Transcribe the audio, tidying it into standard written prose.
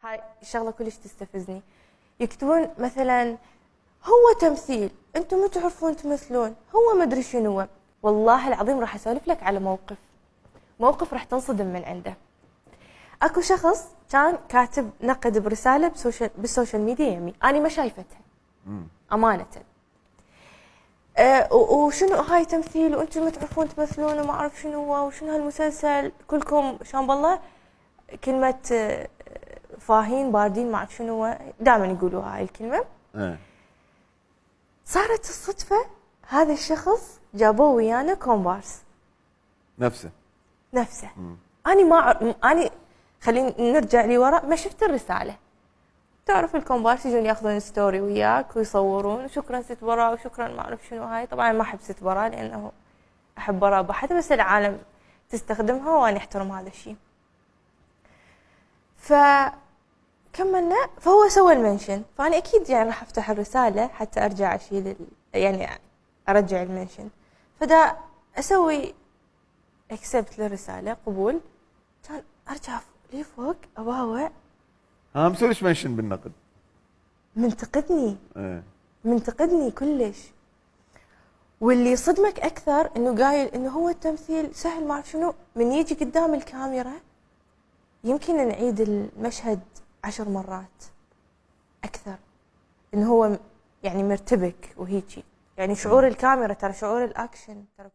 هاي الشغله كلش تستفزني. يكتبون مثلا هو تمثيل، انتم ما تعرفون تمثلون، هو ما ادري شنو. والله العظيم راح اسولف لك على موقف راح تنصدم من عنده. اكو شخص كان كاتب نقد برساله بالسوشيال ميديا يمي، انا ما شايفتها امانه. وشنو هاي تمثيل وانتم ما تعرفون تمثلون وما اعرف شنو وشنو هالمسلسل، كلكم شان بالله كلمه فاهين باردين ما اعرف شنو، دائما يقولوا هاي الكلمه. صارت الصدفه هذا الشخص جابوه ويانا كومبارس نفسه. اني اني خلينا نرجع لي وراء، ما شفت الرساله. تعرف الكومبارس يجون ياخذون ستوري وياك ويصورون شكرا ست براء وشكرا ما اعرف شنو. هاي طبعا ما احب ست براء لانه احب براء بحت، بس العالم تستخدمها وانا احترم هذا الشيء. فكملنا، فهو سوى المنشن، فانا اكيد يعني راح افتح الرساله حتى ارجع اشيل يعني ارجع المنشن. فدا اسوي اكسبت للرساله قبول، كان ارجع لي فوق اباوع مسويش منشن بالنقد. منتقدني كلش. واللي صدمك اكثر انه قايل انه هو التمثيل سهل ما اعرف شنو، من يجي قدام الكاميرا يمكن نعيد المشهد 10 مرات اكثر، انه هو يعني مرتبك وهيجي. يعني شعور الكاميرا ترى شعور الاكشن ترى